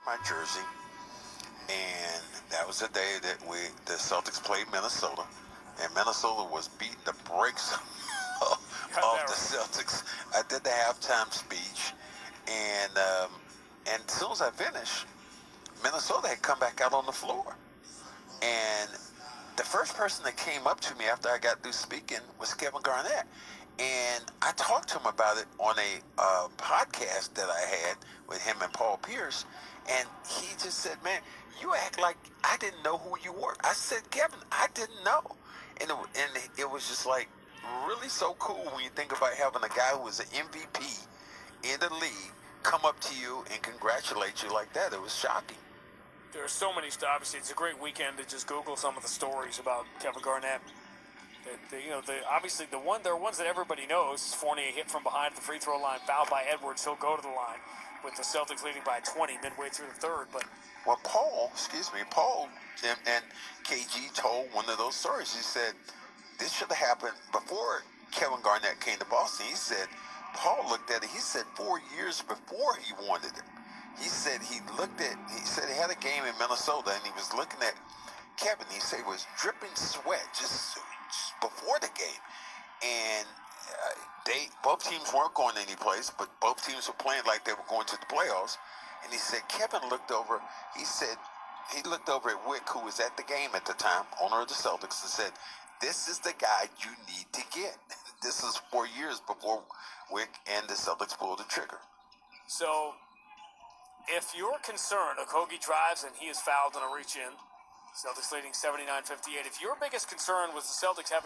my jersey, and that was the day that the Celtics played Minnesota, and Minnesota was beating the brakes off the Celtics. I did the halftime speech, and as soon as I finished, Minnesota had come back out on the floor, and the first person that came up to me after I got through speaking was Kevin Garnett. And I talked to him about it on a podcast that I had with him and Paul Pierce. And he just said, man, you act like I didn't know who you were. I said, Kevin, I didn't know. And it was just like really so cool when you think about having a guy who was an MVP in the league come up to you and congratulate you like that. It was shocking. There are so many. Obviously, it's a great weekend to just Google some of the stories about Kevin Garnett. Obviously, there are ones that everybody knows. Fournier hit from behind at the free throw line, fouled by Edwards. He'll go to the line with the Celtics leading by 20 midway through the third. But Paul and KG told one of those stories. He said this should have happened before Kevin Garnett came to Boston. He said Paul looked at it. He said 4 years before he wanted it. He said he had a game in Minnesota and he was looking at Kevin. He said he was dripping sweat just before the game, and both teams weren't going anyplace, but both teams were playing like they were going to the playoffs. And he said Kevin looked over. He said he looked over at Wick, who was at the game at the time, owner of the Celtics, and said, "This is the guy you need to get." This is 4 years before Wick and the Celtics pulled the trigger. So, if you're concerned, Okogie drives and he is fouled on a reach in. Celtics leading 79-58. If your biggest concern was the Celtics having